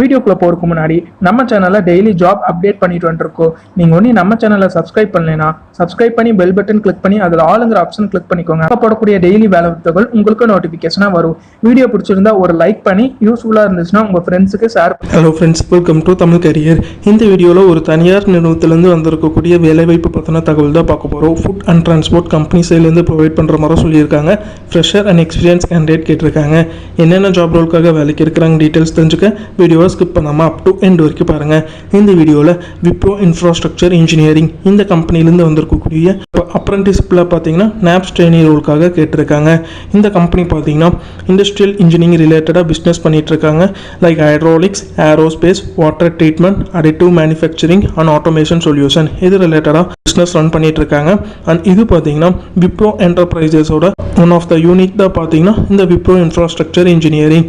வீடியோக்குள்ள போறதுக்கு முன்னாடி நம்ம சேனல்ல டெய்லி ஜாப் அப்டேட் பண்ணிட்டு வந்துருக்கோம். நீங்க ஒண்ணு நம்ம சேனலை சப்ஸ்கிரைப் பண்ணலைன்னா சப்ஸ்கிரைப் பண்ணி பெல் பட்டன் கிளிக் பண்ணி அதில் ஆளுங்கிற ஆப்ஷன் கிளிக் பண்ணிக்கோங்க. அப்போ போடக்கூடிய டெய்லி வேலை வாய்ப்புகள் உங்களுக்கு நோட்டிபிகேஷனா வரும். வீடியோ பிடிச்சிருந்தா ஒரு லைக் பண்ணி யூஸ்ஃபுல்லா இருந்துச்சுன்னா உங்க ஃப்ரெண்ட்ஸுக்கு share. Hello friends, welcome to Tamil career. இந்த வீடியோவில் ஒரு தனியார் நிறுவனத்திலேருந்து வந்திருக்கக்கூடிய வேலைவாய்ப்பு பற்றின தகவல் தான் பார்க்க போகிறோம். ஃபுட் அண்ட் டிரான்ஸ்போர்ட் கம்பெனி சைட்லேருந்து ப்ரொவைட் பண்ணுற மாதிரி சொல்லியிருக்காங்க. ஃப்ரெஷர் அண்ட் எக்ஸ்பீரியன்ஸ் கேண்டிடேட் கேட்டிருக்காங்க. என்னென்ன ஜாப் ரோலுக்காக வேலைக்கு இருக்கிறாங்க டீட்டெயில்ஸ் தெரிஞ்சுக்க வீடியோவை ஸ்கிப் பண்ணாமல் அப் டு எண்ட் வரைக்கும் பாருங்கள். இந்த வீடியோவில் விப்ரோ இன்ஃப்ராஸ்ட்ரக்சர் இன்ஜினியரிங் இந்த கம்பெனிலேருந்து வந்திருக்கக்கூடிய அப்ரெண்டிஸ்பில் பார்த்தீங்கன்னா நாப்ஸ் ட்ரெயினி ரோலுக்காக கேட்டிருக்காங்க. இந்த கம்பெனி பார்த்தீங்கன்னா இண்டஸ்ட்ரியல் இன்ஜினியரிங் ரிலேட்டடாக பிஸ்னஸ் பண்ணிட்டு இருக்காங்க. Like hydraulics, aerospace, water treatment, additive manufacturing and automation solution இது ரிலேட்டடாக பிஸ்னஸ் ரன் பண்ணிட்டு இருக்காங்க. அண்ட் இது பார்த்தீங்கன்னா விப்ரோ என்டர்பிரைசஸோட ஒன் ஆஃப் த யூனிட் தான் பார்த்தீங்கன்னா இந்த விப்ரோ இன்ஃப்ராஸ்ட்ரக்சர் இன்ஜினியரிங்.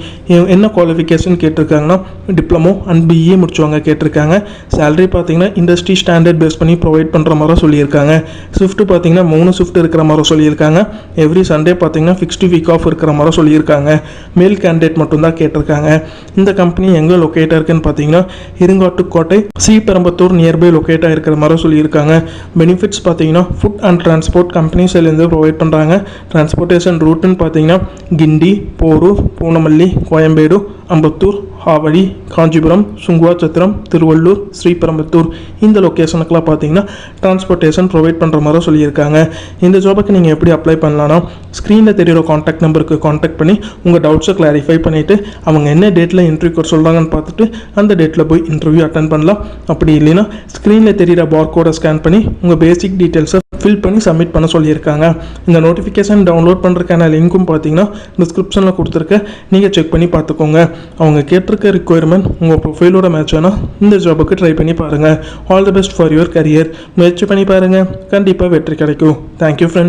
என்ன குவாலிஃபிகேஷன் கேட்டிருக்காங்கன்னா டிப்ளமோ அண்ட் பிஇ முடிச்சவங்க கேட்டிருக்காங்க. சேலரி பார்த்தீங்கன்னா இண்டஸ்ட்ரி ஸ்டாண்டர்ட் பேஸ் பண்ணி ப்ரொவைட் பண்ணுற மாதிரி சொல்லியிருக்காங்க. ஷிஃப்ட் பார்த்தீங்கன்னா 3 ஷிஃப்ட் இருக்கிற மாதிரி சொல்லியிருக்காங்க. எவ்ரி சண்டே பார்த்தீங்கன்னா ஃபிக்ஸ்டு வீக் ஆஃப் இருக்கிற மாதிரி சொல்லியிருக்காங்க. மேல் கேண்டிடேட் மட்டும்தான் கேட்டிருக்காங்க. இந்த கம்பெனி எங்கே லொக்கேட்டாக இருக்குன்னு பார்த்தீங்கன்னா இருங்காட்டுக்கோட்டை ஸ்ரீபெரும்புத்தூர் நியர்பை லொக்கேட்டாக இருக்கிற மாதிரி சொல்லியிருக்காங்க. பெனிஃபிட்ஸ் பார்த்தீங்கன்னா ஃபுட் அண்ட் டிரான்ஸ்போர்ட் கம்பெனி சைட்லேருந்து ப்ரொவைட் பண்ணுறாங்க. டிரான்ஸ்போர்ட்டேஷன் ரூட்டுன்னு பார்த்தீங்கன்னா கிண்டி, போரூர், பூனமல்லி, கோயம்பேடு, அம்பத்தூர், ஆவடி, காஞ்சிபுரம், சுங்குவாச்சத்திரம், திருவள்ளூர், ஸ்ரீபெரும்புத்தூர் இந்த லொக்கேஷனுக்குலாம் பார்த்தீங்கன்னா டிரான்ஸ்போர்ட்டேஷன் ப்ரொவைட் பண்ணுற மாதிரி சொல்லியிருக்காங்க. இந்த ஜாபுக்கு நீங்கள் எப்படி அப்ளை பண்ணலான்னா ஸ்க்ரீனில் தெரிகிற காண்டாக்ட் நம்பருக்கு காண்டாக்ட் பண்ணி உங்கள் டவுட்ஸை கிளாரிஃபை பண்ணிவிட்டு அவங்க என்ன டேட்டில் இன்டர்வியூ சொல்கிறாங்கன்னு பார்த்துட்டு அந்த டேட்டில் போய் இன்டர்வியூ அட்டன் பண்ணலாம். அப்படி இல்லைன்னா ஸ்க்ரீனில் தெரிகிற பார்கோடை ஸ்கேன் பண்ணி உங்கள் பேசிக் டீட்டெயில்ஸை ஃபில் பண்ணி சப்மிட் பண்ண சொல்லியிருக்காங்க. இந்த நோட்டிஃபிகேஷன் டவுன்லோட் பண்ணுறதுக்கான லிங்க்கும் பார்த்தீங்கன்னா டிஸ்கிரிப்ஷனில் கொடுத்துருக்க, நீங்கள் செக் பண்ணி பார்த்துக்கோங்க. அவங்க கேட்டிருக்க ரிக்குவயர்மெண்ட் உங்கள் ப்ரொஃபைலோட மேட்ச் ஆனால் இந்த ஜாபுக்கு ட்ரை பண்ணி பாருங்கள். All the best for your career. முயற்சி பண்ணி பாருங்கள், கண்டிப்பாக வெற்றி கிடைக்கும். Thank you friends.